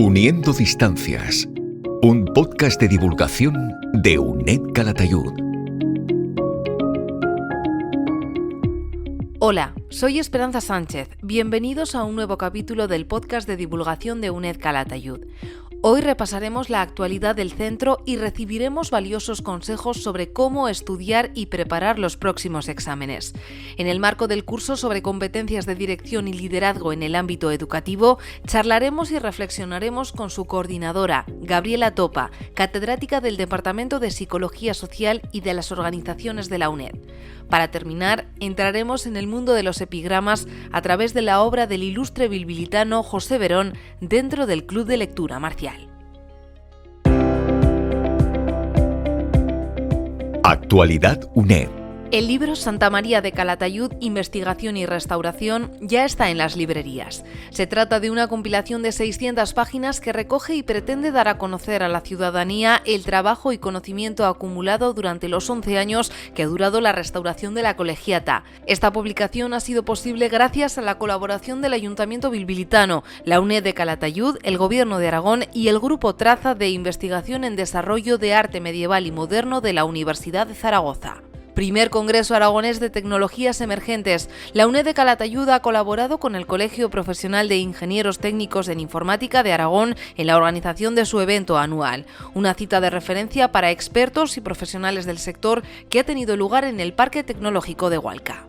Uniendo Distancias, un podcast de divulgación de UNED Calatayud. Hola, soy Esperanza Sánchez. Bienvenidos a un nuevo capítulo del podcast de divulgación de UNED Calatayud. Hoy repasaremos la actualidad del centro y recibiremos valiosos consejos sobre cómo estudiar y preparar los próximos exámenes. En el marco del curso sobre competencias de dirección y liderazgo en el ámbito educativo, charlaremos y reflexionaremos con su coordinadora, Gabriela Topa, catedrática del Departamento de Psicología Social y de las Organizaciones de la UNED. Para terminar, entraremos en el mundo de los epigramas a través de la obra del ilustre bilbilitano José Verón dentro del Club de Lectura Marcial. Actualidad UNED. El libro Santa María de Calatayud, Investigación y Restauración ya está en las librerías. Se trata de una compilación de 600 páginas que recoge y pretende dar a conocer a la ciudadanía el trabajo y conocimiento acumulado durante los 11 años que ha durado la restauración de la colegiata. Esta publicación ha sido posible gracias a la colaboración del Ayuntamiento bilbilitano, la UNED de Calatayud, el Gobierno de Aragón y el Grupo Traza de Investigación en Desarrollo de Arte Medieval y Moderno de la Universidad de Zaragoza. Primer Congreso Aragonés de Tecnologías Emergentes. La UNED de Calatayud ha colaborado con el Colegio Profesional de Ingenieros Técnicos en Informática de Aragón en la organización de su evento anual, una cita de referencia para expertos y profesionales del sector que ha tenido lugar en el Parque Tecnológico de Hualca.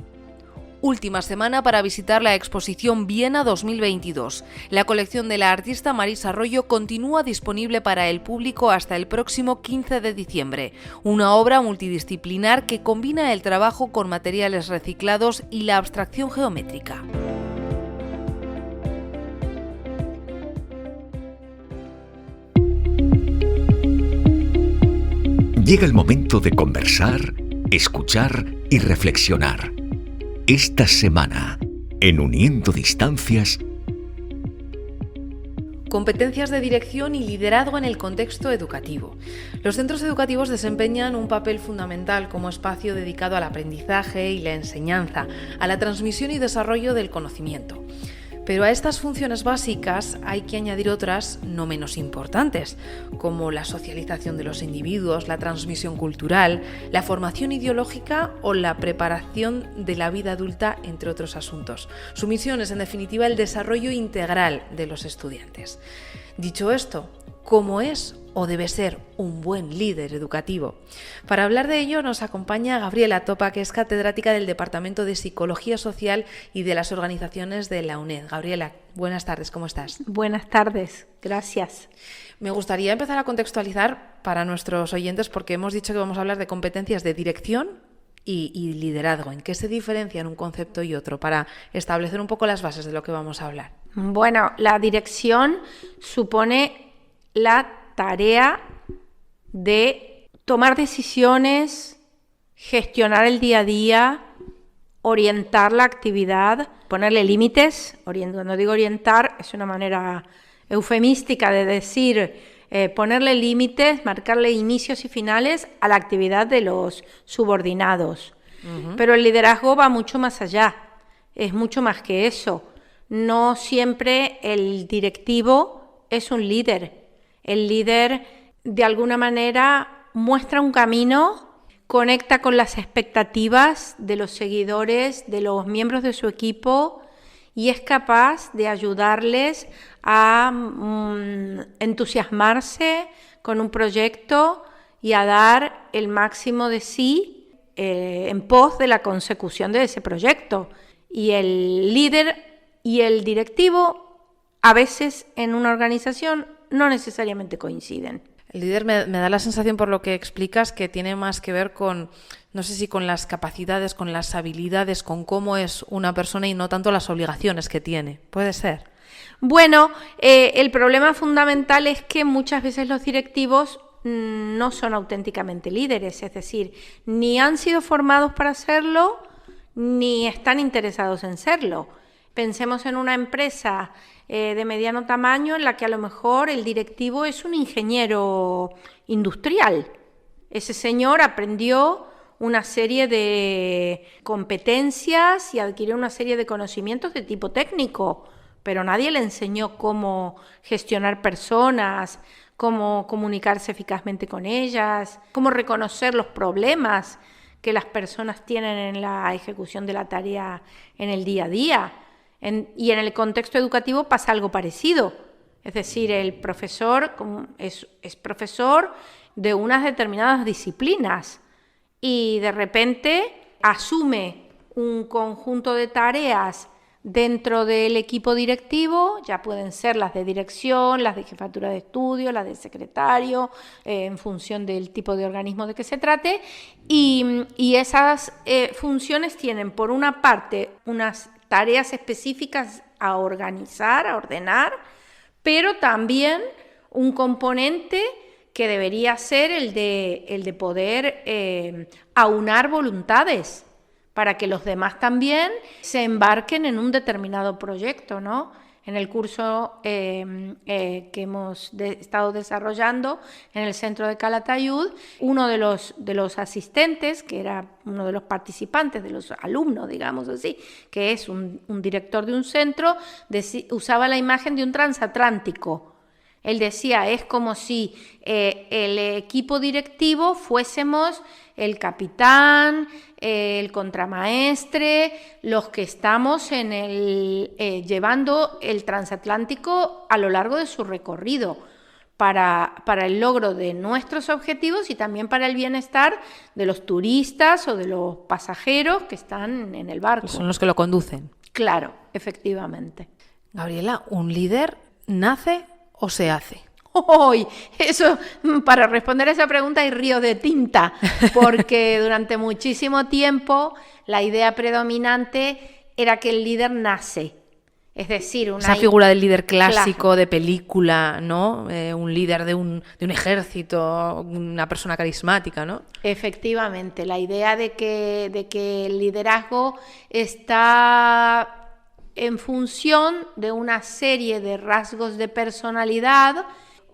Última semana para visitar la exposición Viena 2022. La colección de la artista Marisa Arroyo continúa disponible para el público hasta el próximo 15 de diciembre. Una obra multidisciplinar que combina el trabajo con materiales reciclados y la abstracción geométrica. Llega el momento de conversar, escuchar y reflexionar. Esta semana, en Uniendo Distancias, competencias de dirección y liderazgo en el contexto educativo. Los centros educativos desempeñan un papel fundamental como espacio dedicado al aprendizaje y la enseñanza, a la transmisión y desarrollo del conocimiento. Pero a estas funciones básicas hay que añadir otras no menos importantes, como la socialización de los individuos, la transmisión cultural, la formación ideológica o la preparación de la vida adulta, entre otros asuntos. Su misión es, en definitiva, el desarrollo integral de los estudiantes. Dicho esto, ¿cómo es o debe ser un buen líder educativo? Para hablar de ello nos acompaña Gabriela Topa, que es catedrática del Departamento de Psicología Social y de las Organizaciones de la UNED. Gabriela, buenas tardes, ¿cómo estás? Buenas tardes, gracias. Me gustaría empezar a contextualizar para nuestros oyentes, porque hemos dicho que vamos a hablar de competencias de dirección y liderazgo. ¿En qué se diferencian un concepto y otro? Para establecer un poco las bases de lo que vamos a hablar. Bueno, la dirección supone la tarea de tomar decisiones, gestionar el día a día, orientar la actividad, ponerle límites. Cuando digo orientar es una manera eufemística de decir ponerle límites, marcarle inicios y finales a la actividad de los subordinados. Pero el liderazgo va mucho más allá, es mucho más que eso. No siempre el directivo es un líder. El líder, de alguna manera, muestra un camino, conecta con las expectativas de los seguidores, de los miembros de su equipo y es capaz de ayudarles a entusiasmarse con un proyecto y a dar el máximo de sí en pos de la consecución de ese proyecto. Y el líder y el directivo, a veces en una organización, no necesariamente coinciden. El líder me da la sensación, por lo que explicas, que tiene más que ver con, no sé si con las capacidades, con las habilidades, con cómo es una persona y no tanto las obligaciones que tiene. ¿Puede ser? Bueno, el problema fundamental es que muchas veces los directivos no son auténticamente líderes, es decir, ni han sido formados para serlo, ni están interesados en serlo. Pensemos en una empresa de mediano tamaño en la que a lo mejor el directivo es un ingeniero industrial. Ese señor aprendió una serie de competencias y adquirió una serie de conocimientos de tipo técnico, pero nadie le enseñó cómo gestionar personas, cómo comunicarse eficazmente con ellas, cómo reconocer los problemas que las personas tienen en la ejecución de la tarea en el día a día. Y en el contexto educativo pasa algo parecido. Es decir, el profesor es profesor de unas determinadas disciplinas y de repente asume un conjunto de tareas dentro del equipo directivo, ya pueden ser las de dirección, las de jefatura de estudio, las de secretario, en función del tipo de organismo de que se trate, y esas funciones tienen, por una parte, unas tareas específicas a organizar, a ordenar, pero también un componente que debería ser el de poder aunar voluntades, para que los demás también se embarquen en un determinado proyecto, ¿no? En el curso que hemos estado desarrollando en el centro de Calatayud, uno de los asistentes, que era uno de los participantes, de los alumnos, digamos así, que es un director de un centro, usaba la imagen de un transatlántico. Él decía, es como si el equipo directivo fuésemos el capitán, el contramaestre, los que estamos llevando el transatlántico a lo largo de su recorrido para el logro de nuestros objetivos y también para el bienestar de los turistas o de los pasajeros que están en el barco. Son los que lo conducen. Claro, efectivamente. Gabriela, ¿un líder nace o se hace? ¡Uy! Eso, para responder a esa pregunta hay ríos de tinta, porque durante muchísimo tiempo la idea predominante era que el líder nace. Es decir, esa figura del líder clásico de película, ¿no? Un líder de un ejército, una persona carismática, ¿no? Efectivamente, la idea de que el liderazgo está en función de una serie de rasgos de personalidad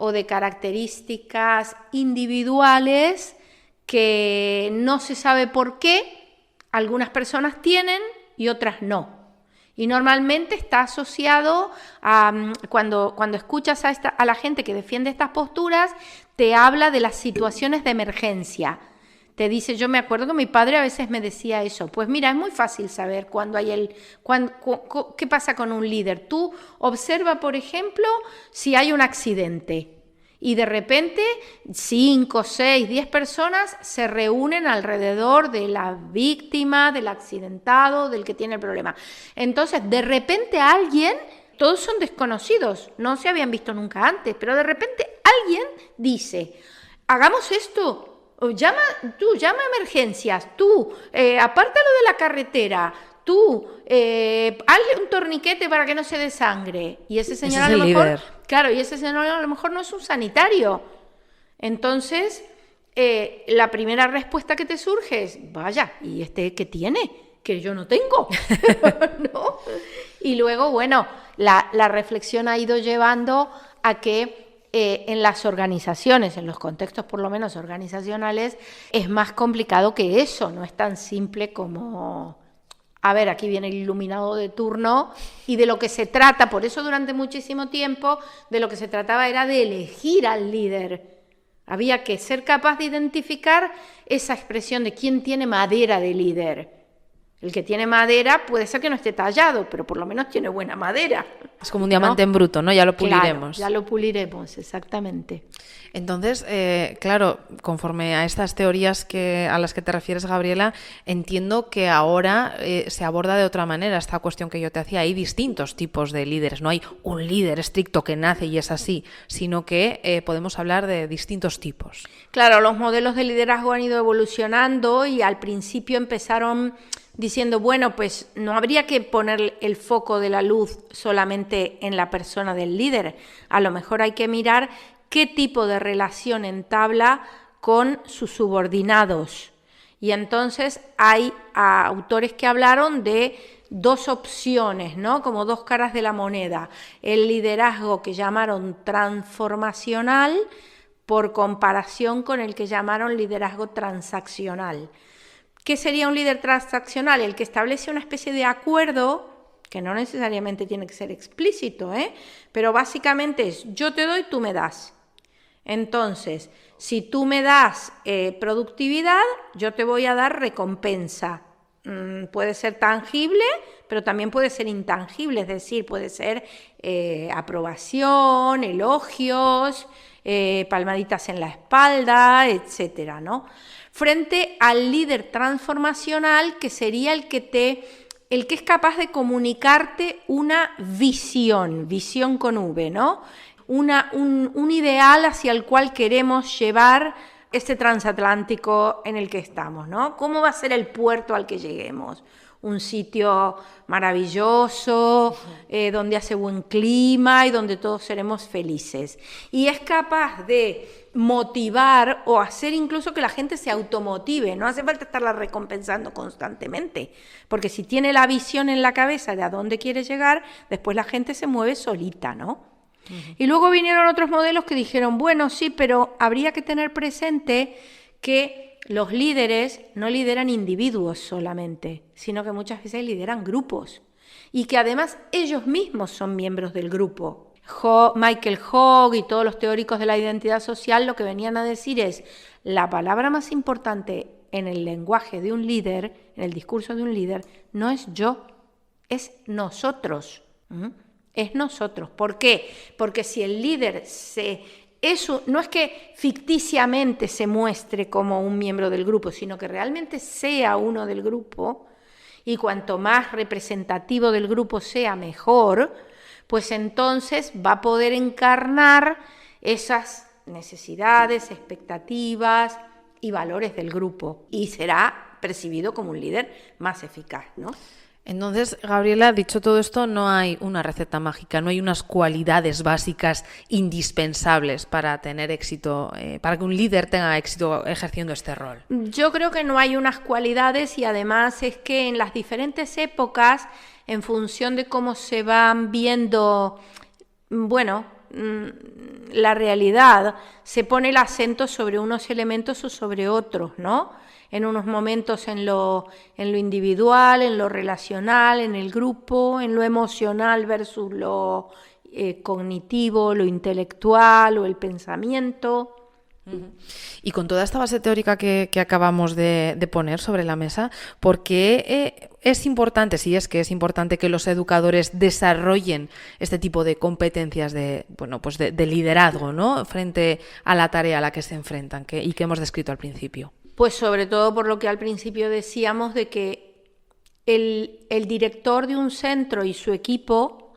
o de características individuales que no se sabe por qué algunas personas tienen y otras no. Y normalmente está asociado a, cuando escuchas a la gente que defiende estas posturas, te habla de las situaciones de emergencia. Te dice, yo me acuerdo que mi padre a veces me decía eso. Pues mira, es muy fácil saber qué pasa con un líder. Tú observa, por ejemplo, si hay un accidente y de repente 5, 6, 10 personas se reúnen alrededor de la víctima, del accidentado, del que tiene el problema. Entonces, de repente alguien, todos son desconocidos, no se habían visto nunca antes, pero de repente alguien dice, hagamos esto. Llama a emergencias, apártalo de la carretera, hazle un torniquete para que no se desangre. Y ese señor a lo mejor, claro, y ese señor a lo mejor no es un sanitario. Entonces, la primera respuesta que te surge es, vaya, ¿y este qué tiene? Que yo no tengo. ¿No? Y luego, bueno, la reflexión ha ido llevando a que en las organizaciones, en los contextos por lo menos organizacionales, es más complicado que eso, no es tan simple como, a ver, aquí viene el iluminado de turno, y de lo que se trata, por eso durante muchísimo tiempo, de lo que se trataba era de elegir al líder. Había que ser capaz de identificar esa expresión de quién tiene madera de líder. El que tiene madera puede ser que no esté tallado, pero por lo menos tiene buena madera. Es como un diamante en bruto, ¿no? Ya lo puliremos. Claro, ya lo puliremos, exactamente. Entonces, claro, conforme a estas teorías a las que te refieres, Gabriela, entiendo que ahora se aborda de otra manera esta cuestión que yo te hacía. Hay distintos tipos de líderes, no hay un líder estricto que nace y es así, sino que podemos hablar de distintos tipos. Claro, los modelos de liderazgo han ido evolucionando y al principio empezaron diciendo, bueno, pues no habría que poner el foco de la luz solamente en la persona del líder. A lo mejor hay que mirar qué tipo de relación entabla con sus subordinados. Y entonces hay autores que hablaron de dos opciones, ¿no? Como dos caras de la moneda. El liderazgo que llamaron transformacional por comparación con el que llamaron liderazgo transaccional. ¿Qué sería un líder transaccional? El que establece una especie de acuerdo que no necesariamente tiene que ser explícito, pero básicamente es yo te doy, tú me das. Entonces, si tú me das productividad, yo te voy a dar recompensa. Puede ser tangible, pero también puede ser intangible, es decir, puede ser aprobación, elogios, palmaditas en la espalda, etcétera, ¿no? Frente al líder transformacional, que sería el que es capaz de comunicarte una visión con V, ¿no? Un ideal hacia el cual queremos llevar este transatlántico en el que estamos, ¿no? ¿Cómo va a ser el puerto al que lleguemos? Un sitio maravilloso, donde hace buen clima y donde todos seremos felices. Y es capaz de motivar o hacer incluso que la gente se automotive. No hace falta estarla recompensando constantemente, porque si tiene la visión en la cabeza de a dónde quiere llegar, después la gente se mueve solita, ¿no? Y luego vinieron otros modelos que dijeron, bueno, sí, pero habría que tener presente que los líderes no lideran individuos solamente, sino que muchas veces lideran grupos y que además ellos mismos son miembros del grupo. Michael Hogg y todos los teóricos de la identidad social lo que venían a decir es la palabra más importante en el lenguaje de un líder, en el discurso de un líder, no es yo, es nosotros. Es nosotros. ¿Por qué? Porque si el líder no es que ficticiamente se muestre como un miembro del grupo, sino que realmente sea uno del grupo, y cuanto más representativo del grupo sea, mejor, pues entonces va a poder encarnar esas necesidades, expectativas y valores del grupo, y será percibido como un líder más eficaz, ¿no? Entonces, Gabriela, dicho todo esto, no hay una receta mágica, no hay unas cualidades básicas indispensables para tener éxito, para que un líder tenga éxito ejerciendo este rol. Yo creo que no hay unas cualidades y además es que en las diferentes épocas, en función de cómo se van viendo, la realidad, se pone el acento sobre unos elementos o sobre otros, ¿no? En unos momentos en lo individual, en lo relacional, en el grupo, en lo emocional versus lo cognitivo, lo intelectual o el pensamiento. Y con toda esta base teórica que acabamos de poner sobre la mesa, ¿por qué es importante, si es que es importante, que los educadores desarrollen este tipo de competencias de liderazgo, ¿no?, frente a la tarea a la que se enfrentan y que hemos descrito al principio? Pues sobre todo por lo que al principio decíamos de que el director de un centro y su equipo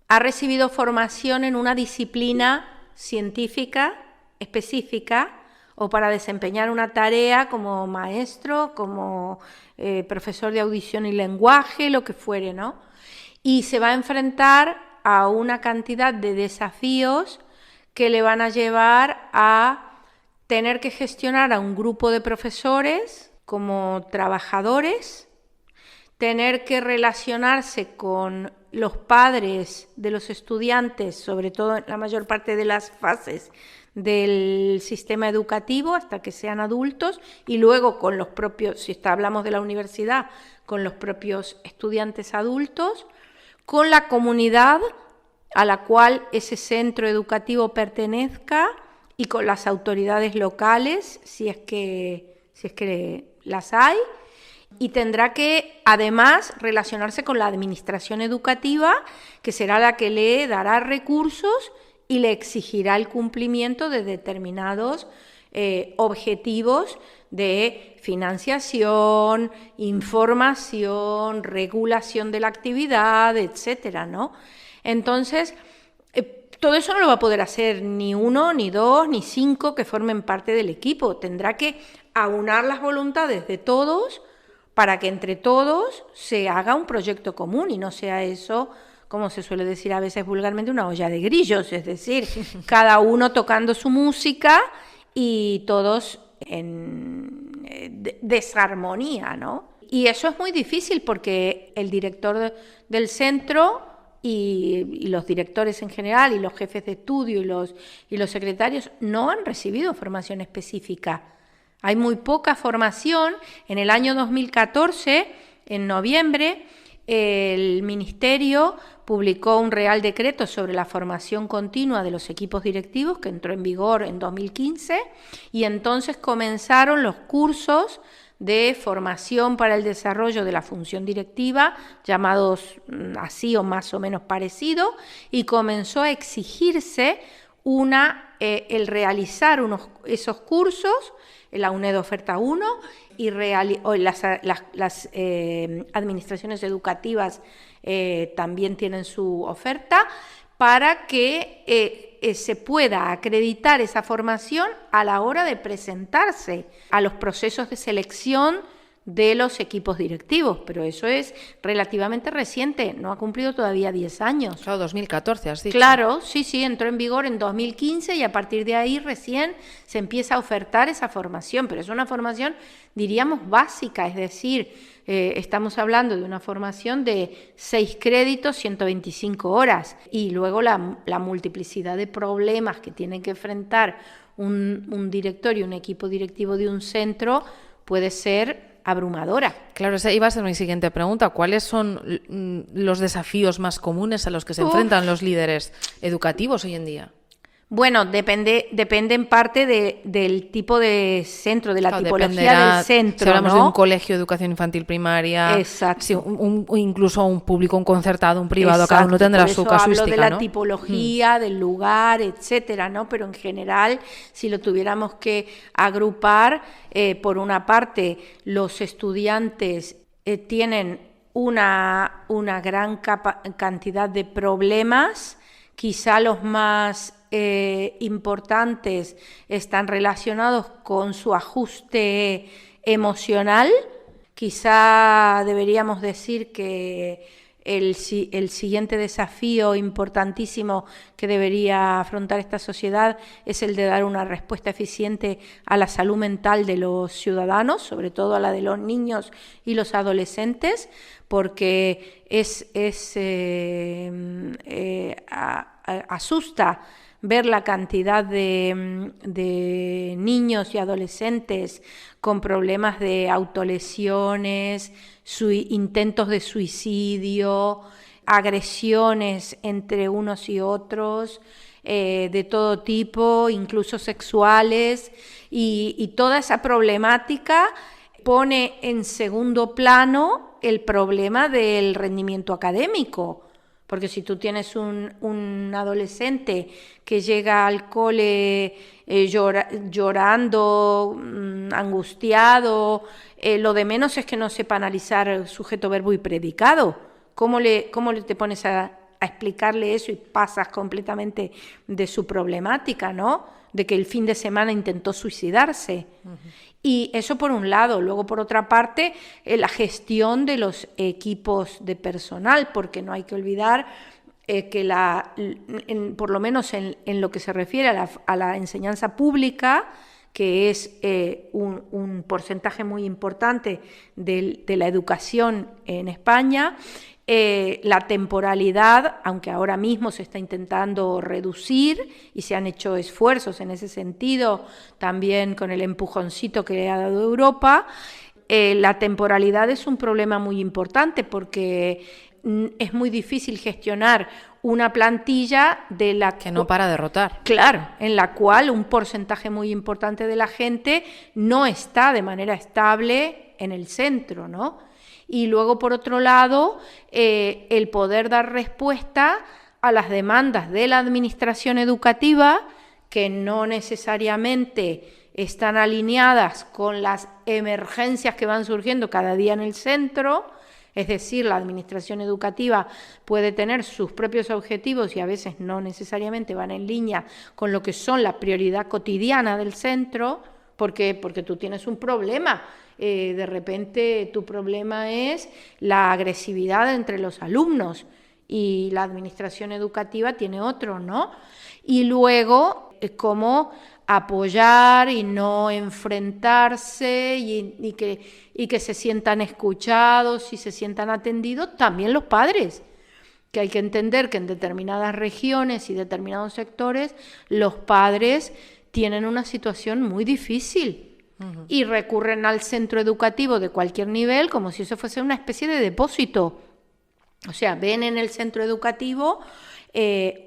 ha recibido formación en una disciplina científica específica o para desempeñar una tarea como maestro, como profesor de audición y lenguaje, lo que fuere, ¿no? Y se va a enfrentar a una cantidad de desafíos que le van a llevar a tener que gestionar a un grupo de profesores como trabajadores, tener que relacionarse con los padres de los estudiantes, sobre todo en la mayor parte de las fases del sistema educativo hasta que sean adultos, y luego con los propios, si hablamos de la universidad, con los propios estudiantes adultos, con la comunidad a la cual ese centro educativo pertenezca y con las autoridades locales, si es que las hay, y tendrá que además relacionarse con la administración educativa, que será la que le dará recursos y le exigirá el cumplimiento de determinados objetivos de financiación, información, regulación de la actividad, etcétera, ¿no? Entonces, todo eso no lo va a poder hacer ni uno, ni dos, ni cinco que formen parte del equipo. Tendrá que aunar las voluntades de todos para que entre todos se haga un proyecto común y no sea eso, como se suele decir a veces vulgarmente, una olla de grillos, es decir, cada uno tocando su música y todos en desarmonía, ¿no? Y eso es muy difícil porque el director del centro y los directores en general y los jefes de estudio y los secretarios no han recibido formación específica. Hay muy poca formación. En el año 2014, en noviembre, el Ministerio publicó un Real Decreto sobre la formación continua de los equipos directivos, que entró en vigor en 2015, y entonces comenzaron los cursos de formación para el desarrollo de la función directiva, llamados así o más o menos parecido, y comenzó a exigirse el realizar esos cursos, la UNED oferta 1, y las administraciones educativas también tienen su oferta, para que se pueda acreditar esa formación a la hora de presentarse a los procesos de selección de los equipos directivos, pero eso es relativamente reciente, no ha cumplido todavía 10 años. Claro, 2014 has dicho. Claro, sí, entró en vigor en 2015 y a partir de ahí recién se empieza a ofertar esa formación, pero es una formación, diríamos, básica, es decir, estamos hablando de una formación de 6 créditos, 125 horas, y luego la multiplicidad de problemas que tiene que enfrentar un director y un equipo directivo de un centro puede ser abrumadora. Claro, esa iba a ser mi siguiente pregunta. ¿Cuáles son los desafíos más comunes a los que se enfrentan los líderes educativos hoy en día? Bueno, depende en parte del tipo de centro, de la tipología del centro. Si hablamos de un colegio de educación infantil primaria, exacto. Sí, incluso un público, un concertado, un privado, exacto. Cada uno tendrá su casuística, hablo de la tipología, del lugar, etcétera, ¿no? Pero en general, si lo tuviéramos que agrupar, por una parte, los estudiantes tienen una gran cantidad de problemas, quizá los más importantes están relacionados con su ajuste emocional. Quizá deberíamos decir que el siguiente desafío importantísimo que debería afrontar esta sociedad es el de dar una respuesta eficiente a la salud mental de los ciudadanos, sobre todo a la de los niños y los adolescentes, porque asusta ver la cantidad de niños y adolescentes con problemas de autolesiones, intentos de suicidio, agresiones entre unos y otros, de todo tipo, incluso sexuales, y toda esa problemática pone en segundo plano el problema del rendimiento académico. Porque si tú tienes un adolescente que llega al cole llorando, angustiado, lo de menos es que no sepa analizar sujeto, verbo y predicado. ¿Cómo te pones a explicarle eso y pasas completamente de su problemática, ¿no? De que el fin de semana intentó suicidarse. Uh-huh. Y eso por un lado. Luego, por otra parte, la gestión de los equipos de personal, porque no hay que olvidar que por lo menos en lo que se refiere a la enseñanza pública, que es un porcentaje muy importante de la educación en España, la temporalidad, aunque ahora mismo se está intentando reducir y se han hecho esfuerzos en ese sentido, también con el empujoncito que ha dado Europa, la temporalidad es un problema muy importante porque es muy difícil gestionar una plantilla de la que no para de rotar. Claro, en la cual un porcentaje muy importante de la gente no está de manera estable en el centro, ¿no? Y luego, por otro lado, el poder dar respuesta a las demandas de la administración educativa, que no necesariamente están alineadas con las emergencias que van surgiendo cada día en el centro. Es decir, la administración educativa puede tener sus propios objetivos y a veces no necesariamente van en línea con lo que son la prioridad cotidiana del centro, porque tú tienes un problema. De repente tu problema es la agresividad entre los alumnos y la administración educativa tiene otro, ¿no? Y luego cómo apoyar y no enfrentarse y que se sientan escuchados y se sientan atendidos también los padres, que hay que entender que en determinadas regiones y determinados sectores los padres tienen una situación muy difícil. Uh-huh. Y recurren al centro educativo de cualquier nivel como si eso fuese una especie de depósito O sea, ven en el centro educativo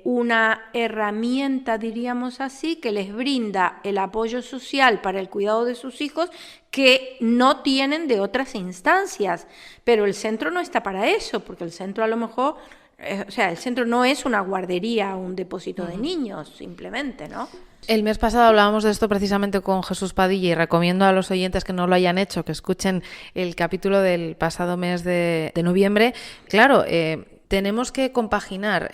una herramienta, diríamos así, que les brinda el apoyo social para el cuidado de sus hijos que no tienen de otras instancias. Pero el centro no está para eso, porque el centro a lo mejor, el centro no es una guardería o un depósito de niños, simplemente, ¿no? El mes pasado hablábamos de esto precisamente con Jesús Padilla y recomiendo a los oyentes que no lo hayan hecho que escuchen el capítulo del pasado mes de noviembre. Claro, tenemos que compaginar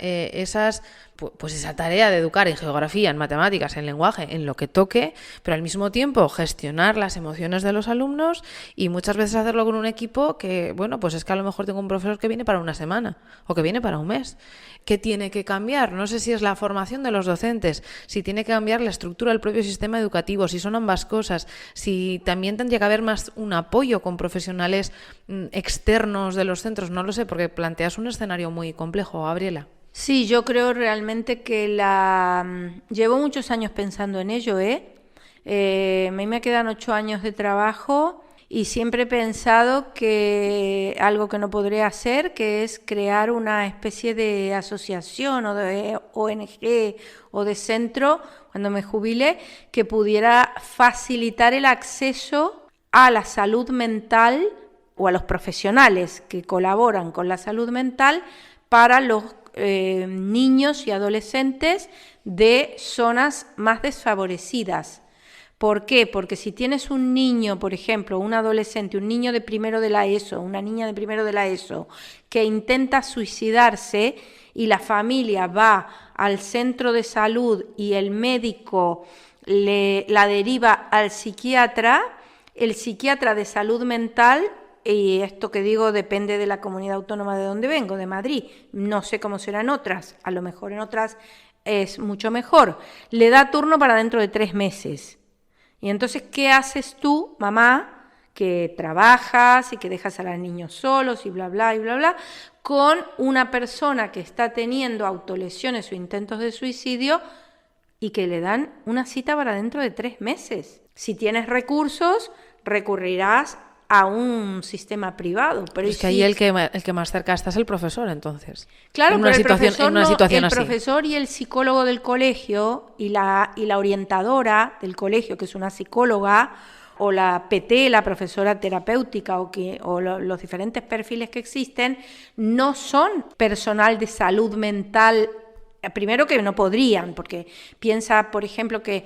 pues esa tarea de educar en geografía, en matemáticas, en lenguaje, en lo que toque, pero al mismo tiempo gestionar las emociones de los alumnos y muchas veces hacerlo con un equipo que, bueno, pues es que a lo mejor tengo un profesor que viene para una semana o que viene para un mes. ¿Qué tiene que cambiar? No sé si es la formación de los docentes, si tiene que cambiar la estructura del propio sistema educativo, si son ambas cosas, si también tendría que haber más un apoyo con profesionales externos de los centros, no lo sé, porque planteas un escenario muy complejo, Gabriela. Sí, yo creo realmente que llevo muchos años pensando en ello, a mí me quedan 8 años de trabajo y siempre he pensado que algo que no podré hacer, que es crear una especie de asociación o de ONG o de centro, cuando me jubile, que pudiera facilitar el acceso a la salud mental o a los profesionales que colaboran con la salud mental para los niños y adolescentes de zonas más desfavorecidas. ¿Por qué? Porque si tienes un niño, por ejemplo, un adolescente, un niño de primero de la ESO, una niña de primero de la ESO, que intenta suicidarse y la familia va al centro de salud y el médico la deriva al psiquiatra, el psiquiatra de salud mental, y esto que digo depende de la comunidad autónoma de donde vengo, de Madrid, no sé cómo será en otras, a lo mejor en otras es mucho mejor, le da turno para dentro de 3 meses. Y entonces, ¿qué haces tú, mamá, que trabajas y que dejas a los niños solos y bla, bla, con una persona que está teniendo autolesiones o intentos de suicidio y que le dan una cita para dentro de 3 meses? Si tienes recursos, recurrirás a un sistema privado. Pero es que ahí el que más cerca está es el profesor, entonces. Claro, pero el así. Profesor y el psicólogo del colegio y la orientadora del colegio, que es una psicóloga, o la PT, la profesora terapéutica, o los diferentes perfiles que existen, no son personal de salud mental. Primero que no podrían, porque piensa, por ejemplo, que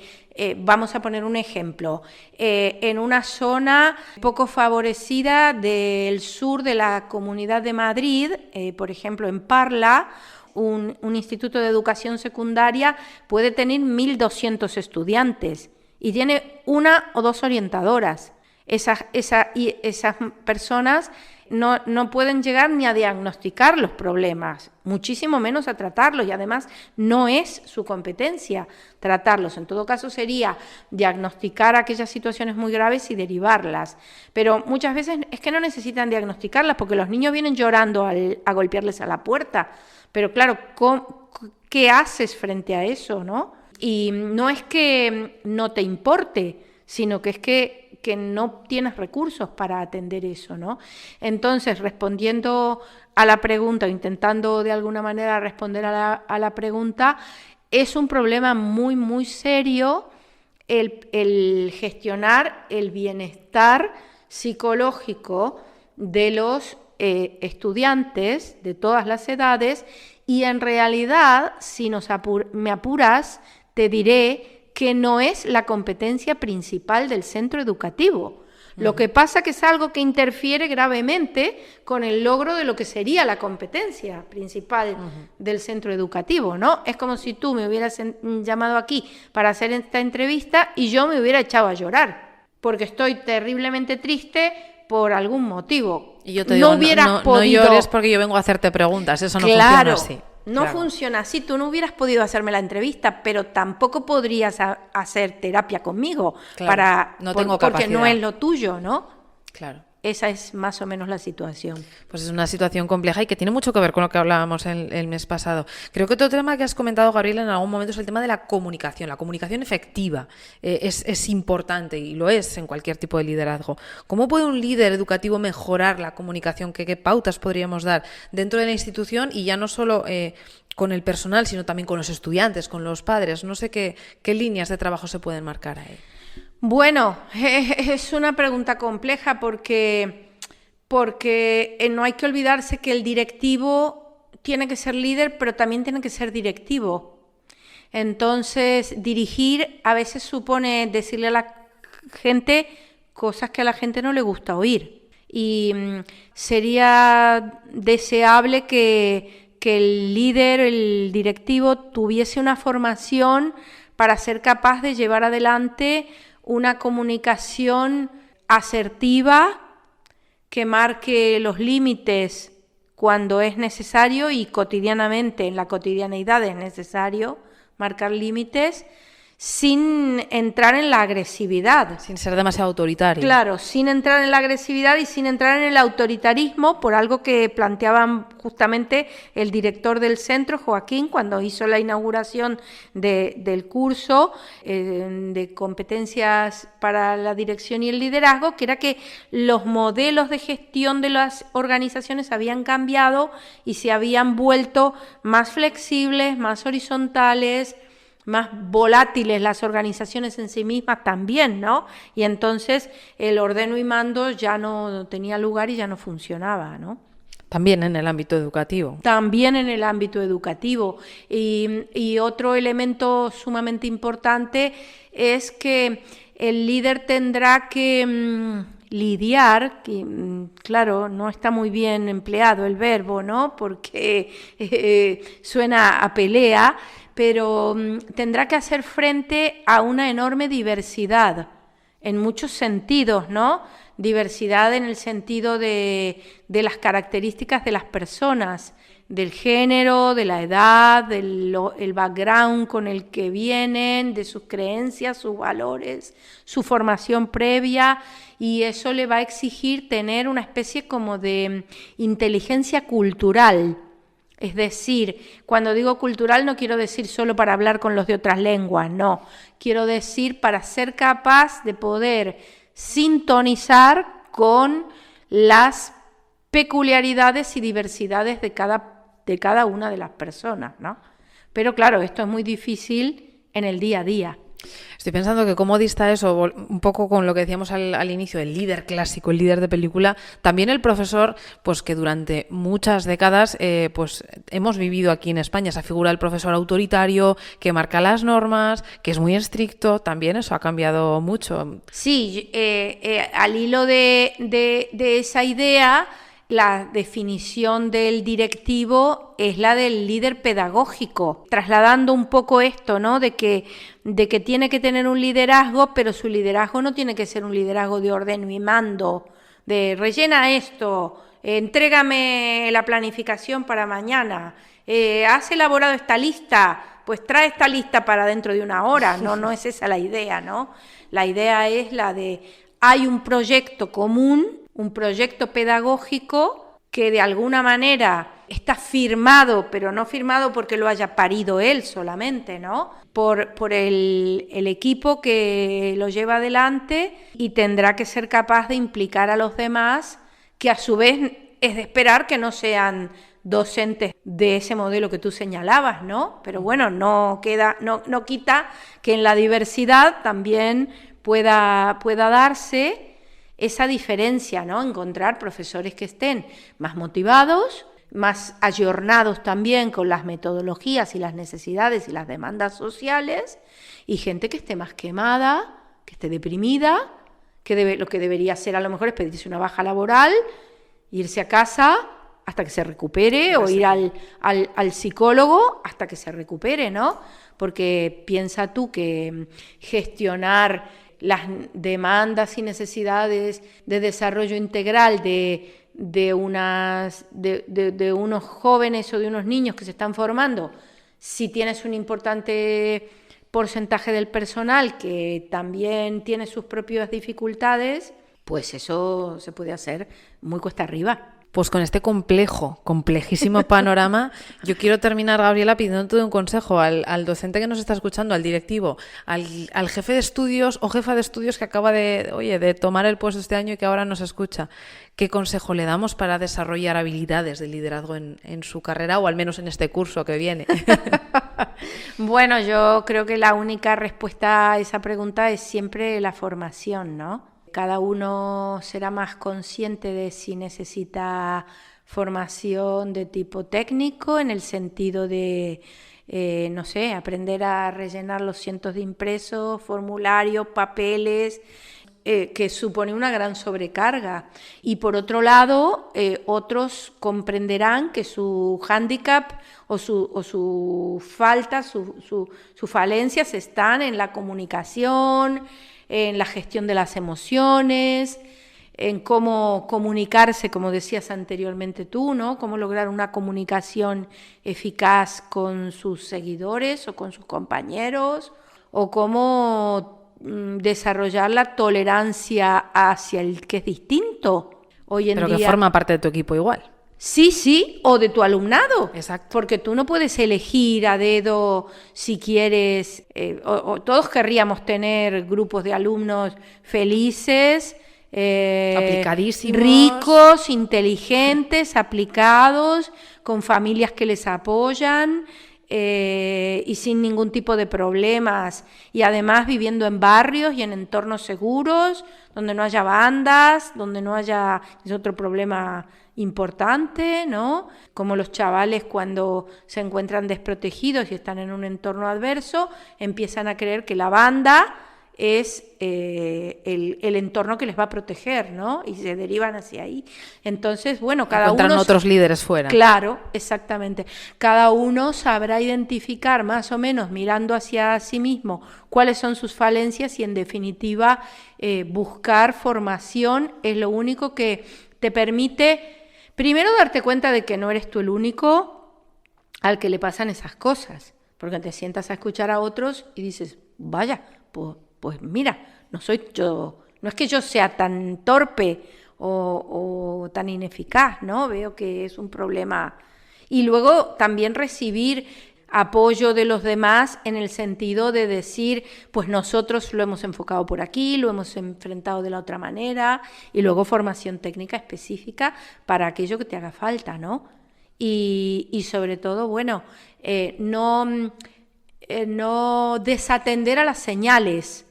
vamos a poner un ejemplo, en una zona poco favorecida del sur de la Comunidad de Madrid, por ejemplo en Parla, un instituto de educación secundaria puede tener 1.200 estudiantes y tiene 1 o 2 orientadoras. Esas personas no pueden llegar ni a diagnosticar los problemas, muchísimo menos a tratarlos, y además no es su competencia tratarlos. En todo caso sería diagnosticar aquellas situaciones muy graves y derivarlas, pero muchas veces es que no necesitan diagnosticarlas porque los niños vienen llorando a golpearles a la puerta, pero claro, ¿qué haces frente a eso, no? Y no es que no te importe, sino que es que no tienes recursos para atender eso, ¿no? Entonces, respondiendo a la pregunta, o intentando de alguna manera responder a la pregunta, es un problema muy, muy serio el gestionar el bienestar psicológico de los estudiantes de todas las edades, y en realidad, si me apuras, te diré que no es la competencia principal del centro educativo. Lo que pasa que es algo que interfiere gravemente con el logro de lo que sería la competencia principal del centro educativo, ¿no? Es como si tú me hubieras llamado aquí para hacer esta entrevista y yo me hubiera echado a llorar, porque estoy terriblemente triste por algún motivo. Y yo te digo, no llores porque yo vengo a hacerte preguntas, eso no funciona así. No funciona así, tú no hubieras podido hacerme la entrevista, pero tampoco podrías hacer terapia conmigo, claro, no tengo capacidad. porque no es lo tuyo, ¿no? Claro. esa es más o menos la situación. Pues es una situación compleja y que tiene mucho que ver con lo que hablábamos el mes pasado. Creo que otro tema que has comentado, Gabriela, en algún momento es el tema de la comunicación efectiva. Es importante y lo es en cualquier tipo de liderazgo. ¿Cómo puede un líder educativo mejorar la comunicación? ¿Qué pautas podríamos dar dentro de la institución y ya no solo con el personal, sino también con los estudiantes, con los padres? No sé qué líneas de trabajo se pueden marcar ahí. Bueno, es una pregunta compleja porque no hay que olvidarse que el directivo tiene que ser líder, pero también tiene que ser directivo. Entonces, dirigir a veces supone decirle a la gente cosas que a la gente no le gusta oír. Y sería deseable que el líder, el directivo, tuviese una formación para ser capaz de llevar adelante una comunicación asertiva que marque los límites cuando es necesario y cotidianamente, en la cotidianeidad es necesario marcar límites sin entrar en la agresividad. Sin ser demasiado autoritario. Claro, sin entrar en la agresividad y sin entrar en el autoritarismo, por algo que planteaban justamente el director del centro, Joaquín, cuando hizo la inauguración del curso de competencias para la dirección y el liderazgo, que era que los modelos de gestión de las organizaciones habían cambiado y se habían vuelto más flexibles, más horizontales, más volátiles las organizaciones en sí mismas también, ¿no? Y entonces el ordeno y mando ya no tenía lugar y ya no funcionaba, ¿no? También en el ámbito educativo. También en el ámbito educativo. Y otro elemento sumamente importante es que el líder tendrá que lidiar, que claro, no está muy bien empleado el verbo, ¿no? Porque suena a pelea, pero tendrá que hacer frente a una enorme diversidad en muchos sentidos, ¿no? Diversidad en el sentido de las características de las personas, del género, de la edad, el background con el que vienen, de sus creencias, sus valores, su formación previa, y eso le va a exigir tener una especie como de inteligencia cultural. Es decir, cuando digo cultural no quiero decir solo para hablar con los de otras lenguas, no. Quiero decir para ser capaz de poder sintonizar con las peculiaridades y diversidades de cada una de las personas, ¿no? Pero claro, esto es muy difícil en el día a día. Estoy pensando que cómo dista eso, un poco con lo que decíamos al inicio, el líder clásico, el líder de película, también el profesor, pues que durante muchas décadas pues hemos vivido aquí en España esa figura del profesor autoritario que marca las normas, que es muy estricto, también eso ha cambiado mucho. Sí, al hilo de esa idea, la definición del directivo es la del líder pedagógico, trasladando un poco esto, ¿no? De que tiene que tener un liderazgo, pero su liderazgo no tiene que ser un liderazgo de ordeno y mando, de rellena esto, entrégame la planificación para mañana, has elaborado esta lista, pues trae esta lista para dentro de una hora. No es esa la idea, ¿no? La idea es la de hay un proyecto común, un proyecto pedagógico que de alguna manera está firmado, pero no firmado porque lo haya parido él solamente, ¿no? Por el equipo que lo lleva adelante, y tendrá que ser capaz de implicar a los demás, que a su vez es de esperar que no sean docentes de ese modelo que tú señalabas, ¿no? Pero bueno, no quita que en la diversidad también pueda darse esa diferencia, ¿no? Encontrar profesores que estén más motivados, más ayornados también con las metodologías y las necesidades y las demandas sociales, y gente que esté más quemada, que esté deprimida, lo que debería hacer a lo mejor es pedirse una baja laboral, irse a casa hasta que se recupere, o ir al psicólogo hasta que se recupere, ¿no? Porque piensa tú que gestionar las demandas y necesidades de desarrollo integral de unos jóvenes o de unos niños que se están formando, si tienes un importante porcentaje del personal que también tiene sus propias dificultades, pues eso se puede hacer muy cuesta arriba. Pues con este complejísimo panorama, yo quiero terminar, Gabriela, pidiéndote un consejo al docente que nos está escuchando, al directivo, al jefe de estudios o jefa de estudios que acaba de tomar el puesto este año y que ahora nos escucha. ¿Qué consejo le damos para desarrollar habilidades de liderazgo en su carrera o al menos en este curso que viene? Bueno, yo creo que la única respuesta a esa pregunta es siempre la formación, ¿no? Cada uno será más consciente de si necesita formación de tipo técnico, en el sentido de, aprender a rellenar los cientos de impresos, formularios, papeles, que supone una gran sobrecarga. Y por otro lado, otros comprenderán que su hándicap o su falta, sus falencias están en la comunicación, en la gestión de las emociones, en cómo comunicarse, como decías anteriormente tú, ¿no? Cómo lograr una comunicación eficaz con sus seguidores o con sus compañeros, o cómo desarrollar la tolerancia hacia el que es distinto. Hoy en Pero día, que forma parte de tu equipo igual. Sí, o de tu alumnado. Exacto. Porque tú no puedes elegir a dedo si quieres, o todos querríamos tener grupos de alumnos felices, aplicadísimos, ricos, inteligentes, aplicados, con familias que les apoyan y sin ningún tipo de problemas, y además viviendo en barrios y en entornos seguros, donde no haya bandas, donde no haya, es otro problema importante, ¿no? Como los chavales, cuando se encuentran desprotegidos y están en un entorno adverso, empiezan a creer que la banda es el entorno que les va a proteger, ¿no? Y se derivan hacia ahí. Entonces, bueno, cada uno... Encuentran otros líderes fuera. Claro, exactamente. Cada uno sabrá identificar más o menos, mirando hacia sí mismo, cuáles son sus falencias, y en definitiva buscar formación es lo único que te permite, primero, darte cuenta de que no eres tú el único al que le pasan esas cosas, porque te sientas a escuchar a otros y dices, vaya, pues mira, no soy yo, no es que yo sea tan torpe o tan ineficaz, ¿no? Veo que es un problema. Y luego también recibir apoyo de los demás en el sentido de decir, pues nosotros lo hemos enfocado por aquí, lo hemos enfrentado de la otra manera, y luego formación técnica específica para aquello que te haga falta, ¿no? Y sobre todo, bueno, no desatender a las señales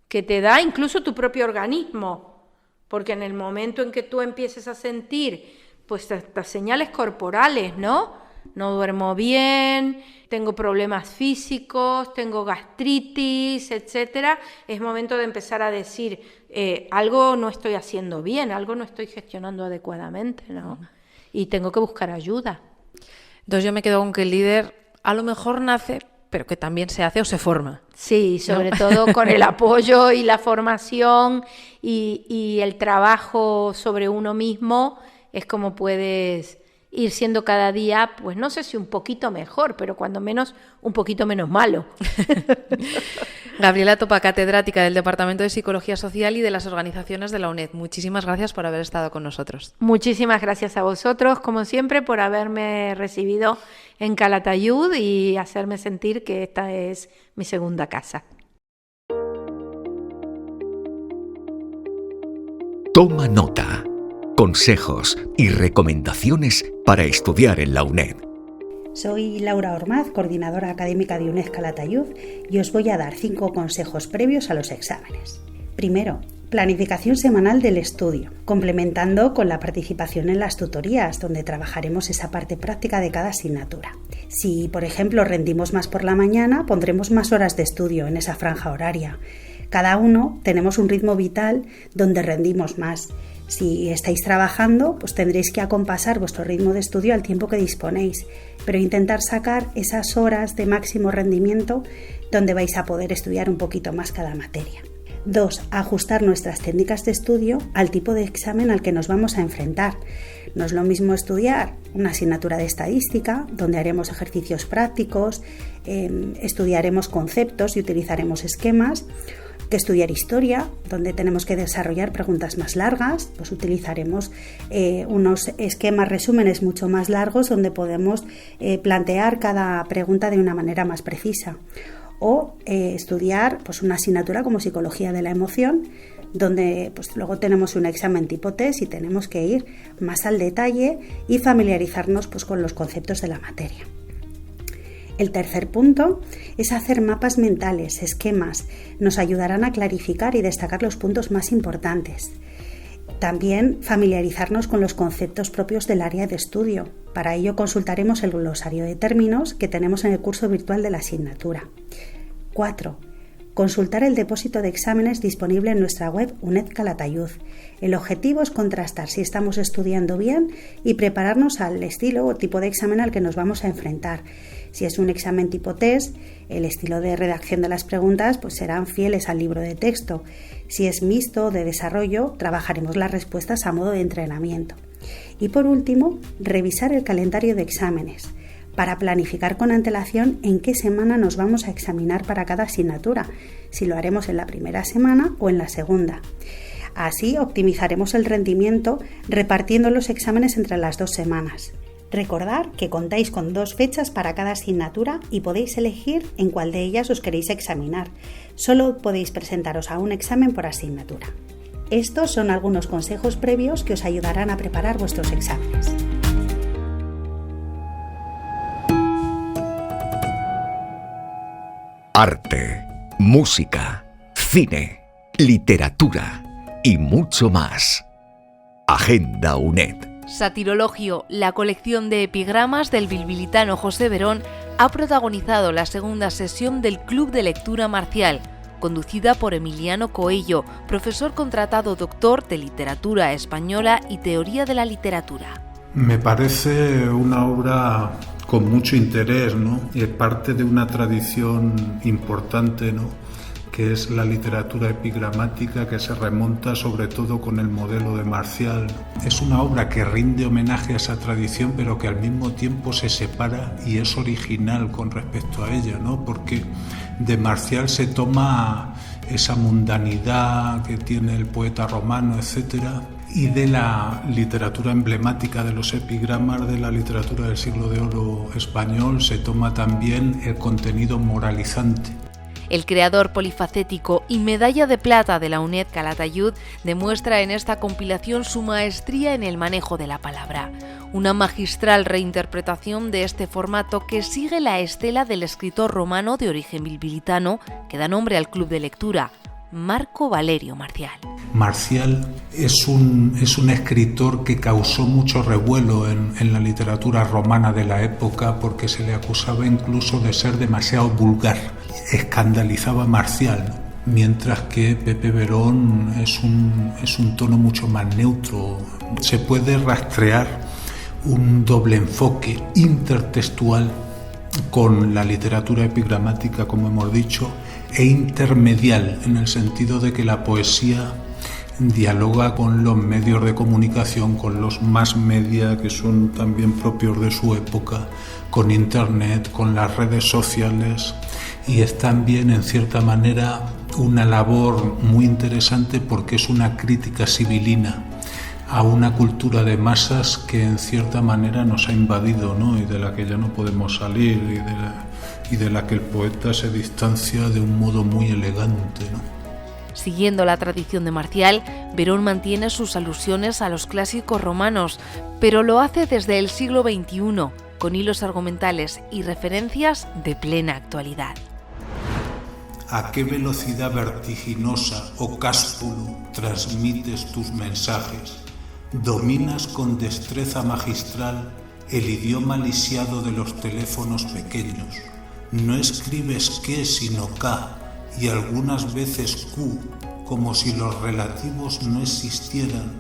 que te da incluso tu propio organismo, porque en el momento en que tú empieces a sentir pues estas señales corporales, ¿no? No duermo bien, tengo problemas físicos, tengo gastritis, etcétera, es momento de empezar a decir, algo no estoy haciendo bien, algo no estoy gestionando adecuadamente, ¿no? Y tengo que buscar ayuda. Entonces yo me quedo con que el líder a lo mejor nace, pero que también se hace o se forma. Sí, sobre todo con el apoyo y la formación y el trabajo sobre uno mismo, es como puedes ir siendo cada día, pues no sé si un poquito mejor, pero cuando menos un poquito menos malo. Gabriela Topa, catedrática del Departamento de Psicología Social y de las Organizaciones de la UNED. Muchísimas gracias por haber estado con nosotros. Muchísimas gracias a vosotros, como siempre, por haberme recibido en Calatayud y hacerme sentir que esta es mi segunda casa. Toma nota. Consejos y recomendaciones para estudiar en la UNED. Soy Laura Ormaz, coordinadora académica de UNED Calatayud, y os voy a dar 5 consejos previos a los exámenes. Primero, planificación semanal del estudio, complementando con la participación en las tutorías, donde trabajaremos esa parte práctica de cada asignatura. Si, por ejemplo, rendimos más por la mañana, pondremos más horas de estudio en esa franja horaria. Cada uno tenemos un ritmo vital donde rendimos más. Si estáis trabajando, pues tendréis que acompasar vuestro ritmo de estudio al tiempo que disponéis, pero intentar sacar esas horas de máximo rendimiento donde vais a poder estudiar un poquito más cada materia. 2. Ajustar nuestras técnicas de estudio al tipo de examen al que nos vamos a enfrentar. No es lo mismo estudiar una asignatura de estadística, donde haremos ejercicios prácticos, estudiaremos conceptos y utilizaremos esquemas, que estudiar historia, donde tenemos que desarrollar preguntas más largas, pues utilizaremos unos esquemas, resúmenes mucho más largos donde podemos plantear cada pregunta de una manera más precisa. O estudiar pues una asignatura como Psicología de la Emoción, donde pues luego tenemos un examen tipo test y tenemos que ir más al detalle y familiarizarnos pues con los conceptos de la materia. El tercer punto es hacer mapas mentales, esquemas. Nos ayudarán a clarificar y destacar los puntos más importantes. También familiarizarnos con los conceptos propios del área de estudio. Para ello consultaremos el glosario de términos que tenemos en el curso virtual de la asignatura. 4. Consultar el depósito de exámenes disponible en nuestra web UNED Calatayud. El objetivo es contrastar si estamos estudiando bien y prepararnos al estilo o tipo de examen al que nos vamos a enfrentar. Si es un examen tipo test, el estilo de redacción de las preguntas pues serán fieles al libro de texto. Si es mixto o de desarrollo, trabajaremos las respuestas a modo de entrenamiento. Y por último, revisar el calendario de exámenes para planificar con antelación en qué semana nos vamos a examinar para cada asignatura, si lo haremos en la primera semana o en la segunda. Así optimizaremos el rendimiento repartiendo los exámenes entre las 2 semanas. Recordad que contáis con 2 fechas para cada asignatura y podéis elegir en cuál de ellas os queréis examinar. Solo podéis presentaros a un examen por asignatura. Estos son algunos consejos previos que os ayudarán a preparar vuestros exámenes. Arte, música, cine, literatura y mucho más. Agenda UNED. Satirologio, la colección de epigramas del bilbilitano José Verón, ha protagonizado la segunda sesión del Club de Lectura Marcial, conducida por Emiliano Coello, profesor contratado doctor de Literatura Española y Teoría de la Literatura. Me parece una obra con mucho interés, ¿no? Y es parte de una tradición importante, ¿no?, que es la literatura epigramática, que se remonta sobre todo con el modelo de Marcial. Es una obra que rinde homenaje a esa tradición, pero que al mismo tiempo se separa y es original con respecto a ella, ¿no? Porque de Marcial se toma esa mundanidad que tiene el poeta romano, etcétera, y de la literatura emblemática de los epigramas de la literatura del siglo de oro español se toma también el contenido moralizante. El creador polifacético y medalla de plata de la UNED Calatayud demuestra en esta compilación su maestría en el manejo de la palabra. Una magistral reinterpretación de este formato que sigue la estela del escritor romano de origen bilbilitano que da nombre al club de lectura, Marco Valerio Marcial. Marcial es un escritor que causó mucho revuelo en la literatura romana de la época porque se le acusaba incluso de ser demasiado vulgar. Escandalizaba a Marcial, ¿no? Mientras que Pepe Verón es un tono mucho más neutro. Se puede rastrear un doble enfoque intertextual con la literatura epigramática, como hemos dicho, e intermedial, en el sentido de que la poesía dialoga con los medios de comunicación, con los mass media, que son también propios de su época, con Internet, con las redes sociales, y es también, en cierta manera, una labor muy interesante porque es una crítica sibilina a una cultura de masas que en cierta manera nos ha invadido, ¿no?, y de la que ya no podemos salir, y de la que el poeta se distancia de un modo muy elegante, ¿no? Siguiendo la tradición de Marcial, Verón mantiene sus alusiones a los clásicos romanos, pero lo hace desde el siglo XXI, con hilos argumentales y referencias de plena actualidad. ¿A qué velocidad vertiginosa, oh Cáspulo, transmites tus mensajes? Dominas con destreza magistral el idioma lisiado de los teléfonos pequeños. No escribes qué sino K y algunas veces Q, como si los relativos no existieran,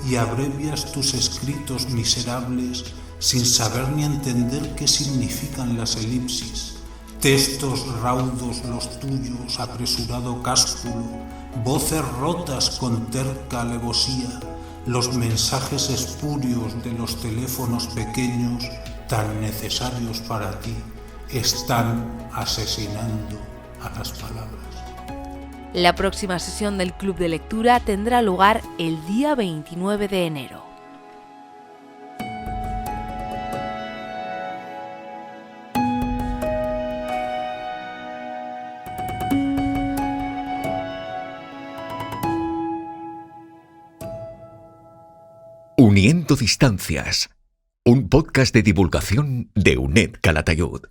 y abrevias tus escritos miserables sin saber ni entender qué significan las elipsis. Textos raudos los tuyos, apresurado Cáspulo, voces rotas con terca alevosía, los mensajes espurios de los teléfonos pequeños, tan necesarios para ti, están asesinando a las palabras. La próxima sesión del Club de Lectura tendrá lugar el día 29 de enero. Uniendo Distancias, un podcast de divulgación de UNED Calatayud.